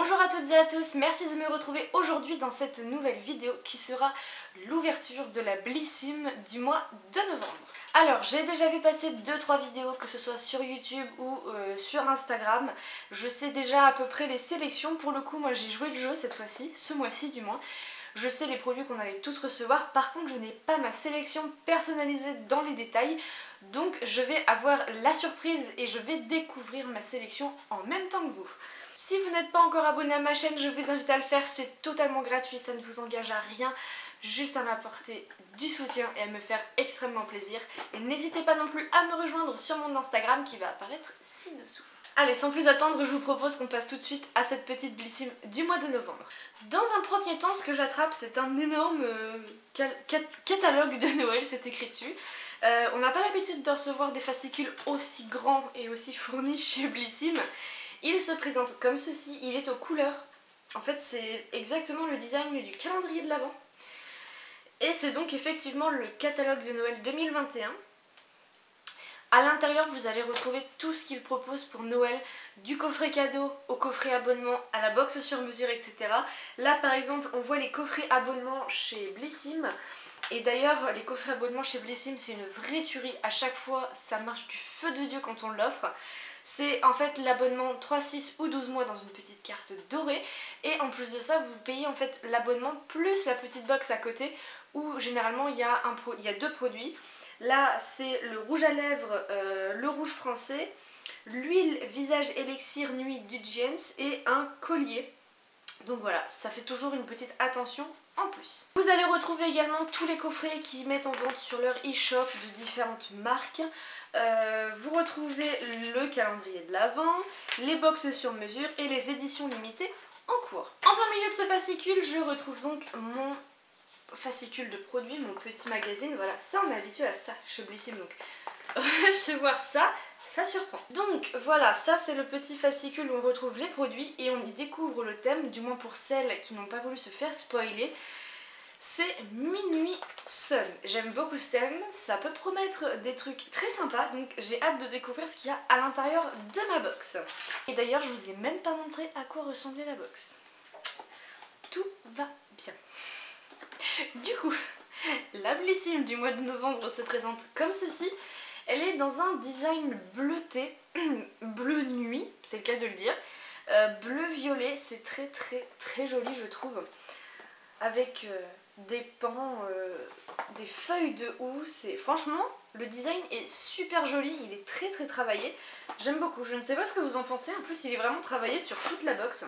Bonjour à toutes et à tous, merci de me retrouver aujourd'hui dans cette nouvelle vidéo qui sera l'ouverture de la Blissim du mois de novembre. Alors j'ai déjà vu passer 2-3 vidéos, que ce soit sur YouTube ou sur Instagram. Je sais déjà à peu près les sélections, pour le coup moi j'ai joué le jeu cette fois-ci, ce mois-ci du moins. Je sais les produits qu'on allait tous recevoir, par contre je n'ai pas ma sélection personnalisée dans les détails. Donc je vais avoir la surprise et je vais découvrir ma sélection en même temps que vous. Si vous n'êtes pas encore abonné à ma chaîne, je vous invite à le faire, c'est totalement gratuit, ça ne vous engage à rien, juste à m'apporter du soutien et à me faire extrêmement plaisir. Et n'hésitez pas non plus à me rejoindre sur mon Instagram qui va apparaître ci-dessous. Allez, sans plus attendre, je vous propose qu'on passe tout de suite à cette petite Blissim du mois de novembre. Dans un premier temps, ce que j'attrape, c'est un énorme catalogue de Noël, c'est écrit dessus. On n'a pas l'habitude de recevoir des fascicules aussi grands et aussi fournis chez Blissim. Il se présente comme ceci, il est aux couleurs. En fait, c'est exactement le design du calendrier de l'Avent. Et c'est donc effectivement le catalogue de Noël 2021. À l'intérieur, vous allez retrouver tout ce qu'il propose pour Noël, du coffret cadeau au coffret abonnement, à la box sur mesure, etc. Là, par exemple, on voit les coffrets abonnement chez Blissim. Et d'ailleurs, les coffrets abonnement chez Blissim, c'est une vraie tuerie. À chaque fois, ça marche du feu de Dieu quand on l'offre. C'est en fait l'abonnement 3, 6 ou 12 mois dans une petite carte dorée. Et en plus de ça, vous payez en fait l'abonnement plus la petite box à côté où généralement il y a deux produits. Là, c'est le rouge à lèvres, le rouge français, l'huile visage élixir nuit du Jens et un collier. Donc voilà, ça fait toujours une petite attention en plus. Vous allez retrouver également tous les coffrets qui mettent en vente sur leur e-shop de différentes marques. Vous retrouvez le calendrier de l'Avent, les box sur mesure et les éditions limitées en cours. En plein milieu de ce fascicule, je retrouve donc mon fascicule de produits, mon petit magazine. Voilà, ça on est habitué à ça chez Blissim, donc recevoir ça, ça surprend. Donc voilà, ça c'est le petit fascicule où on retrouve les produits et on y découvre le thème, du moins pour celles qui n'ont pas voulu se faire spoiler. C'est Minuit Sun. J'aime beaucoup ce thème, ça peut promettre des trucs très sympas, donc j'ai hâte de découvrir ce qu'il y a à l'intérieur de ma box. Et d'ailleurs, je vous ai même pas montré à quoi ressemblait la box. Tout va bien. Du coup, la Blissim du mois de novembre se présente comme ceci. Elle est dans un design bleuté, bleu nuit, c'est le cas de le dire. Bleu-violet, c'est très joli je trouve. Avec des pans, des feuilles de houx, franchement le design est super joli, il est très travaillé. J'aime beaucoup, je ne sais pas ce que vous en pensez, en plus il est vraiment travaillé sur toute la box.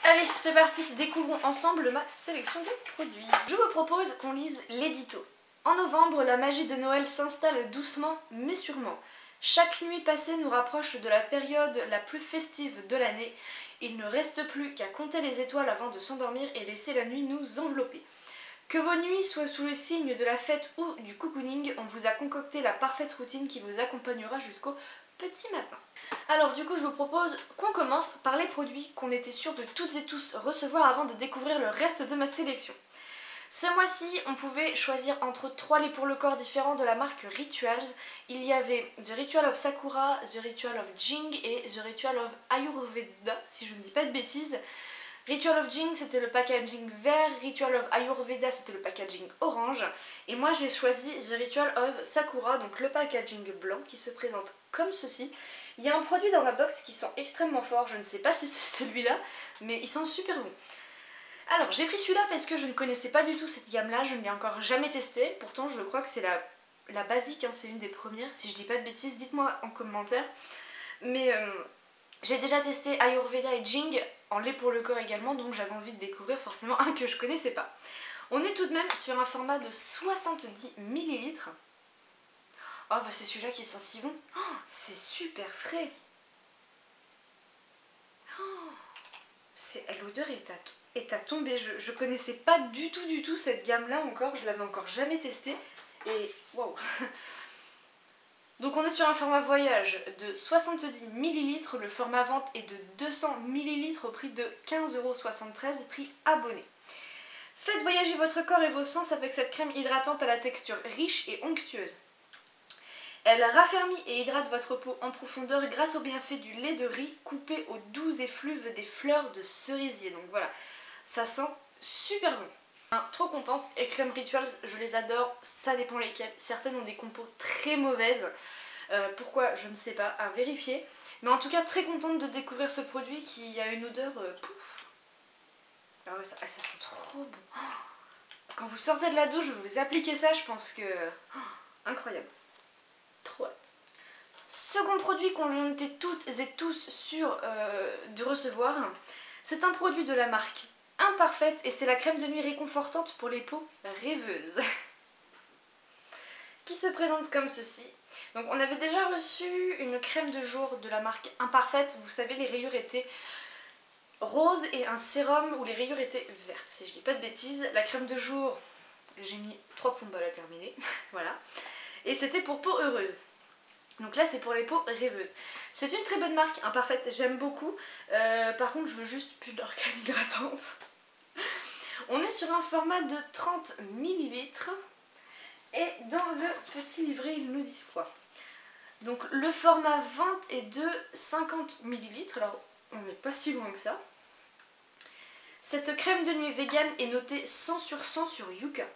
Allez, c'est parti, découvrons ensemble ma sélection de produits. Je vous propose qu'on lise l'édito. En novembre, la magie de Noël s'installe doucement mais sûrement. Chaque nuit passée nous rapproche de la période la plus festive de l'année. Il ne reste plus qu'à compter les étoiles avant de s'endormir et laisser la nuit nous envelopper. Que vos nuits soient sous le signe de la fête ou du cocooning, on vous a concocté la parfaite routine qui vous accompagnera jusqu'au petit matin. Alors du coup je vous propose qu'on commence par les produits qu'on était sûr de toutes et tous recevoir avant de découvrir le reste de ma sélection. Ce mois-ci, on pouvait choisir entre 3 laits pour le corps différents de la marque Rituals. Il y avait The Ritual of Sakura, The Ritual of Jing et The Ritual of Ayurveda, si je ne dis pas de bêtises. Ritual of Jing c'était le packaging vert, Ritual of Ayurveda c'était le packaging orange. Et moi j'ai choisi The Ritual of Sakura, donc le packaging blanc qui se présente comme ceci. Il y a un produit dans ma box qui sent extrêmement fort, je ne sais pas si c'est celui-là, mais il sent super bon. Alors j'ai pris celui-là parce que je ne connaissais pas du tout cette gamme là, je ne l'ai encore jamais testé, pourtant je crois que c'est la basique, hein, c'est une des premières, si je dis pas de bêtises, dites-moi en commentaire. Mais j'ai déjà testé Ayurveda et Jing en lait pour le corps également, donc j'avais envie de découvrir forcément un que je connaissais pas. On est tout de même sur un format de 70 ml. Oh bah c'est celui-là qui sent si bon, oh, c'est super frais. Oh, l'odeur est à tomber, je connaissais pas du tout cette gamme là encore, je l'avais encore jamais testée et waouh. Donc on est sur un format voyage de 70 ml, le format vente est de 200 ml au prix de 15,73 €, prix abonné. Faites voyager votre corps et vos sens avec cette crème hydratante à la texture riche et onctueuse. Elle raffermit et hydrate votre peau en profondeur grâce au bienfait du lait de riz coupé aux doux effluves des fleurs de cerisier. Donc voilà, ça sent super bon. Trop contente. Et crème Rituals, je les adore, ça dépend lesquelles. Certaines ont des compos très mauvaises. Pourquoi, je ne sais pas, à vérifier. Mais en tout cas, très contente de découvrir ce produit qui a une odeur pouf. Ah ouais, ça sent trop bon. Quand vous sortez de la douche, vous appliquez ça, je pense que... incroyable. Trop hâte. Second produit qu'on était toutes et tous sûrs de recevoir, c'est un produit de la marque Imparfaite et c'est la crème de nuit réconfortante pour les peaux rêveuses. Qui se présente comme ceci. Donc on avait déjà reçu une crème de jour de la marque Imparfaite, vous savez les rayures étaient roses et un sérum où les rayures étaient vertes, si je dis pas de bêtises. La crème de jour, j'ai mis 3 plombes à la terminer, voilà. Et c'était pour peau heureuse. Donc là c'est pour les peaux rêveuses. C'est une très bonne marque, Imparfaite, j'aime beaucoup. Par contre je veux juste plus de leur crème hydratante. On est sur un format de 30 ml. Et dans le petit livret, ils nous disent quoi? Donc le format vente est de 50 ml, alors on n'est pas si loin que ça. Cette crème de nuit vegan est notée 100 sur 100 sur Yuka.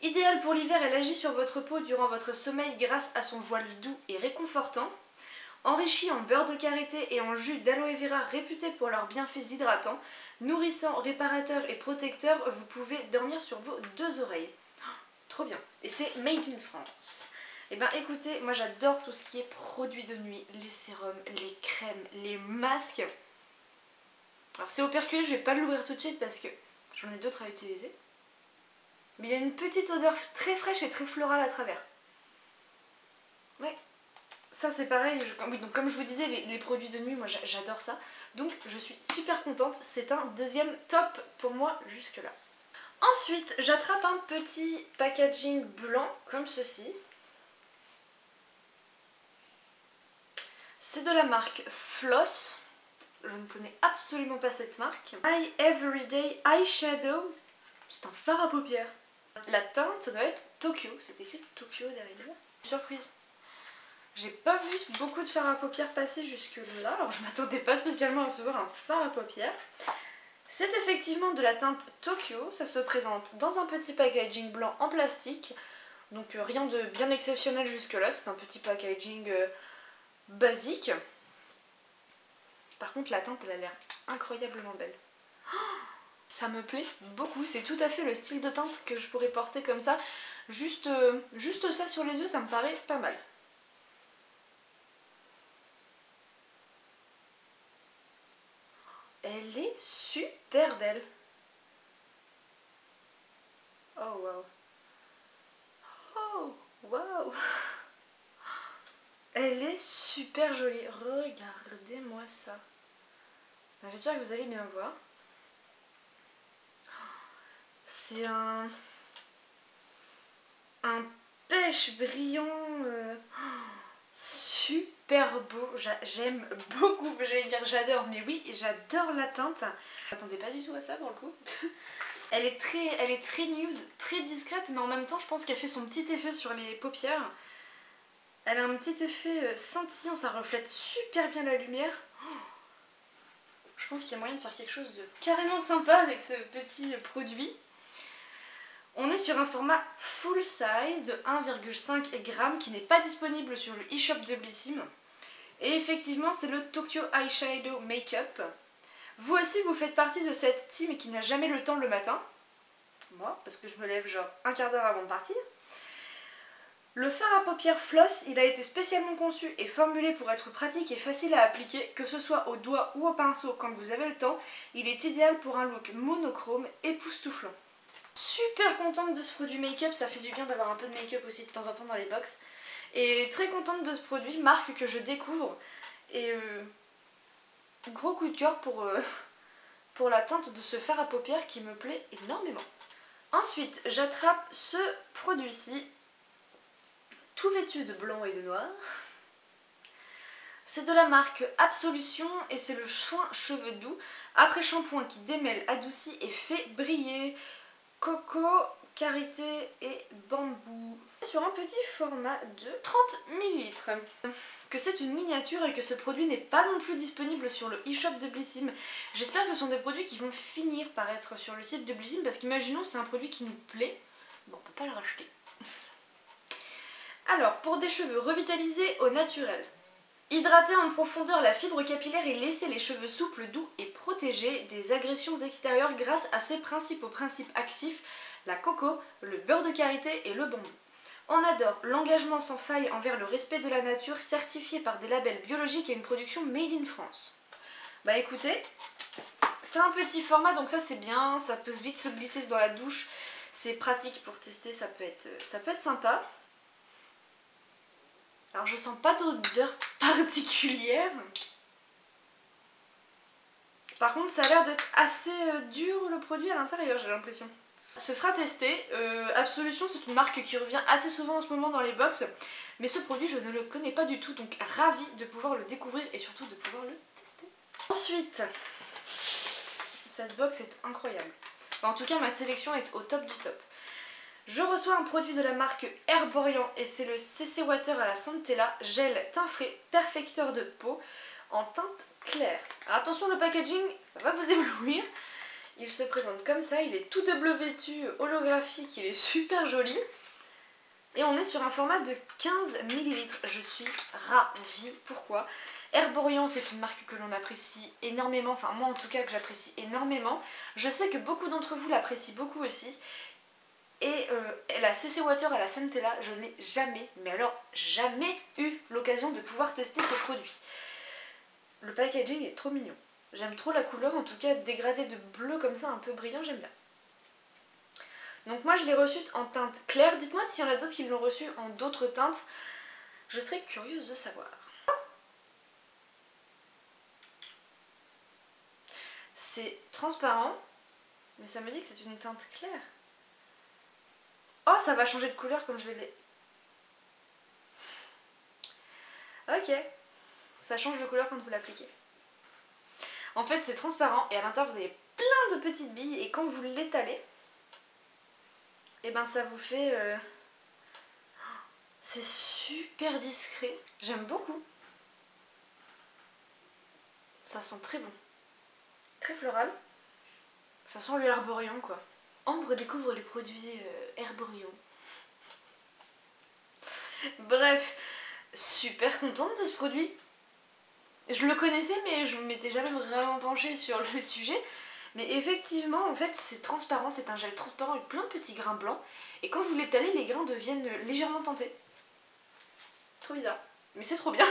Idéale pour l'hiver, elle agit sur votre peau durant votre sommeil grâce à son voile doux et réconfortant. Enrichie en beurre de karité et en jus d'aloe vera réputé pour leurs bienfaits hydratants, nourrissants, réparateurs et protecteurs, vous pouvez dormir sur vos 2 oreilles. Trop bien. Et c'est made in France. Et ben écoutez, moi j'adore tout ce qui est produits de nuit, les sérums, les crèmes, les masques. Alors c'est operculé, je vais pas l'ouvrir tout de suite parce que j'en ai d'autres à utiliser. Mais il y a une petite odeur très fraîche et très florale à travers. Ouais. Ça c'est pareil, oui, donc comme je vous disais, les produits de nuit, moi j'adore ça. Donc je suis super contente, c'est un deuxième top pour moi jusque là. Ensuite, j'attrape un petit packaging blanc comme ceci. C'est de la marque Floss. Je ne connais absolument pas cette marque. My Everyday Eyeshadow. C'est un fard à paupières. La teinte, ça doit être Tokyo. C'est écrit Tokyo derrière. Surprise. J'ai pas vu beaucoup de fards à paupières passer jusque là. Alors je m'attendais pas spécialement à recevoir un fard à paupières. C'est effectivement de la teinte Tokyo, ça se présente dans un petit packaging blanc en plastique, donc rien de bien exceptionnel jusque là, c'est un petit packaging basique. Par contre la teinte elle a l'air incroyablement belle. Ça me plaît beaucoup, c'est tout à fait le style de teinte que je pourrais porter comme ça, juste ça sur les yeux ça me paraît pas mal. Elle est super belle. Oh wow. Oh wow. Elle est super jolie. Regardez-moi ça. J'espère que vous allez bien voir. C'est un pêche brillant super beau. J'aime beaucoup. J'allais dire j'adore, mais oui, j'adore la teinte. Je m'attendais pas du tout à ça pour le coup. Elle est très nude, très discrète, mais en même temps je pense qu'elle fait son petit effet sur les paupières. Elle a un petit effet scintillant, ça reflète super bien la lumière. Je pense qu'il y a moyen de faire quelque chose de carrément sympa avec ce petit produit. On est sur un format full size de 1,5 g qui n'est pas disponible sur le e-shop de Blissim. Et effectivement c'est le Tokyo Eyeshadow Makeup. Vous aussi vous faites partie de cette team qui n'a jamais le temps le matin. Moi, parce que je me lève genre un quart d'heure avant de partir. Le fard à paupières Floss, il a été spécialement conçu et formulé pour être pratique et facile à appliquer, que ce soit au doigt ou au pinceau quand vous avez le temps. Il est idéal pour un look monochrome époustouflant. Super contente de ce produit make-up, ça fait du bien d'avoir un peu de make-up aussi de temps en temps dans les box. Et très contente de ce produit, marque que je découvre. Et gros coup de cœur pour la teinte de ce fard à paupières qui me plaît énormément. Ensuite, j'attrape ce produit-ci, tout vêtu de blanc et de noir. C'est de la marque Absolution et c'est le soin cheveux doux après shampoing qui démêle, adoucit et fait briller. Coco karité et bambou. Sur un petit format de 30 ml. Que c'est une miniature et que ce produit n'est pas non plus disponible sur le e-shop de Blissim. J'espère que ce sont des produits qui vont finir par être sur le site de Blissim parce qu'imaginons c'est un produit qui nous plaît, bon, on peut pas le racheter. Alors, pour des cheveux revitalisés au naturel. Hydrater en profondeur la fibre capillaire et laisser les cheveux souples, doux et protégés des agressions extérieures grâce à ses principaux principes actifs, la coco, le beurre de karité et le bambou. On adore l'engagement sans faille envers le respect de la nature, certifié par des labels biologiques et une production made in France. Bah écoutez, c'est un petit format donc ça c'est bien, ça peut vite se glisser dans la douche, c'est pratique pour tester, ça peut être sympa. Alors je sens pas d'odeur particulière. Par contre ça a l'air d'être assez dur le produit à l'intérieur, j'ai l'impression. Ce sera testé. Absolution, c'est une marque qui revient assez souvent en ce moment dans les box. Mais ce produit je ne le connais pas du tout, donc ravie de pouvoir le découvrir et surtout de pouvoir le tester. Ensuite, cette box est incroyable. Enfin, en tout cas ma sélection est au top du top. Je reçois un produit de la marque Herborian et c'est le CC Water à la Centella, gel teint frais, perfecteur de peau en teinte claire. Alors attention, le packaging, ça va vous éblouir. Il se présente comme ça, il est tout double vêtu, holographique, il est super joli. Et on est sur un format de 15 ml. Je suis ravie. Pourquoi ? Herborian, c'est une marque que l'on apprécie énormément, enfin moi en tout cas que j'apprécie énormément. Je sais que beaucoup d'entre vous l'apprécient beaucoup aussi. Et la CC Water à la Centella, je n'ai jamais, mais alors jamais eu l'occasion de pouvoir tester ce produit. Le packaging est trop mignon. J'aime trop la couleur, en tout cas dégradé de bleu comme ça, un peu brillant, j'aime bien. Donc moi je l'ai reçu en teinte claire. Dites-moi s'il y en a d'autres qui l'ont reçu en d'autres teintes. Je serais curieuse de savoir. C'est transparent, mais ça me dit que c'est une teinte claire. Oh, ça va changer de couleur comme je vais les... Ok, ça change de couleur quand vous l'appliquez. En fait c'est transparent et à l'intérieur vous avez plein de petites billes et quand vous l'étalez, et ben ça vous fait... C'est super discret, j'aime beaucoup. Ça sent très bon, très floral. Ça sent le Herborian quoi. Ambre découvre les produits Herborian. Bref, super contente de ce produit. Je le connaissais mais je ne m'étais jamais vraiment penchée sur le sujet. Mais effectivement en fait c'est transparent, c'est un gel transparent avec plein de petits grains blancs. Et quand vous l'étalez, les grains deviennent légèrement teintés. Trop bizarre, mais c'est trop bien.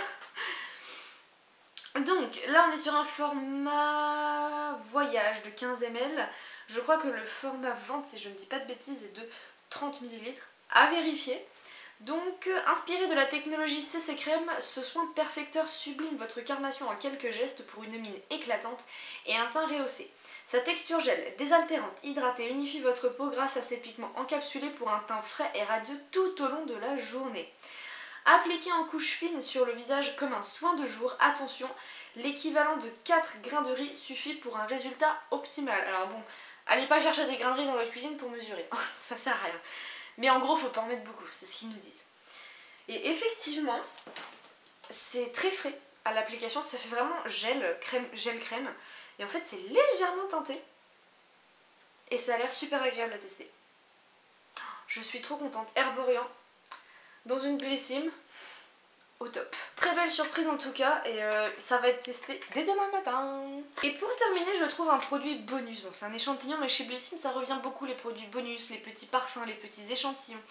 Donc là on est sur un format voyage de 15 ml. Je crois que le format vente, si je ne dis pas de bêtises, est de 30 ml. À vérifier. Donc inspiré de la technologie CC Crème, ce soin perfecteur sublime votre carnation en quelques gestes pour une mine éclatante et un teint rehaussé. Sa texture gel, désaltérante, hydratée, unifie votre peau grâce à ses pigments encapsulés pour un teint frais et radieux tout au long de la journée. Appliqué en couche fine sur le visage comme un soin de jour, attention, l'équivalent de 4 grains de riz suffit pour un résultat optimal. Alors bon, allez pas chercher des grains de riz dans votre cuisine pour mesurer, ça sert à rien. Mais en gros, faut pas en mettre beaucoup, c'est ce qu'ils nous disent. Et effectivement, c'est très frais à l'application, ça fait vraiment gel crème. Et en fait, c'est légèrement teinté. Et ça a l'air super agréable à tester. Je suis trop contente. Herborian, dans une Blissim, au top. Très belle surprise en tout cas, et ça va être testé dès demain matin. Et pour terminer, je trouve un produit bonus. Bon, c'est un échantillon, mais chez Blissim, ça revient beaucoup les produits bonus, les petits parfums, les petits échantillons.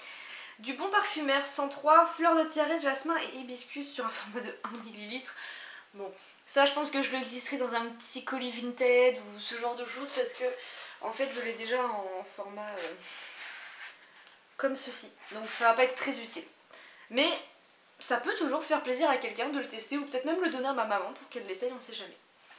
Du Bon Parfumeur 103, fleur de tiare, jasmin et hibiscus sur un format de 1 ml. Bon, ça je pense que je le glisserai dans un petit colis Vinted ou ce genre de choses parce que en fait je l'ai déjà en format comme ceci. Donc ça va pas être très utile. Mais ça peut toujours faire plaisir à quelqu'un de le tester ou peut-être même le donner à ma maman pour qu'elle l'essaye, on sait jamais.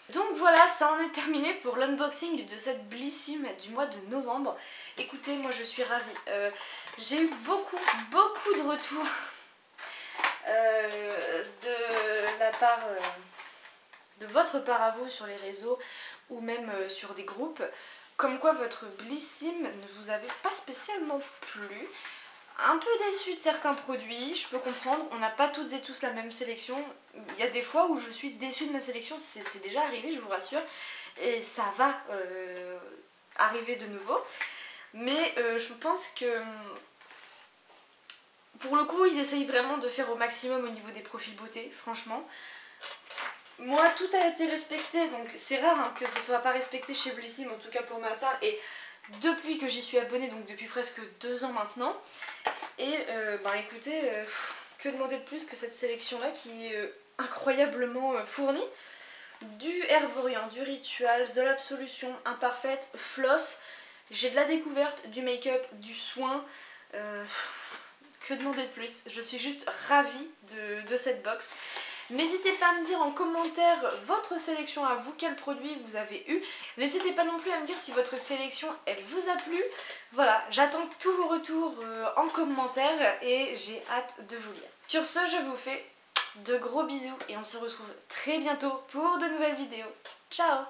Donc voilà, ça en est terminé pour l'unboxing de cette Blissim du mois de novembre. Écoutez, moi je suis ravie. J'ai eu beaucoup de retours de la part de votre part à vous sur les réseaux ou même sur des groupes. comme quoi votre Blissim ne vous avait pas spécialement plu. Un peu déçue de certains produits, je peux comprendre, on n'a pas toutes et tous la même sélection. Il y a des fois où je suis déçue de ma sélection, c'est déjà arrivé, je vous rassure, et ça va arriver de nouveau. Mais je pense que pour le coup ils essayent vraiment de faire au maximum au niveau des profils beauté, franchement. Moi tout a été respecté, donc c'est rare hein, que ce soit pas respecté chez Blissim, en tout cas pour ma part, et depuis que j'y suis abonnée, donc depuis presque 2 ans maintenant. Et écoutez, que demander de plus que cette sélection là qui est incroyablement fournie. Du Herborian, du Rituals, de l'Absolution, Imparfaite, Floss. J'ai de la découverte, du make-up, du soin. Que demander de plus? Je suis juste ravie de cette box. N'hésitez pas à me dire en commentaire votre sélection à vous, quel produit vous avez eu. N'hésitez pas non plus à me dire si votre sélection elle vous a plu. Voilà, j'attends tous vos retours en commentaire et j'ai hâte de vous lire. Sur ce, je vous fais de gros bisous et on se retrouve très bientôt pour de nouvelles vidéos. Ciao!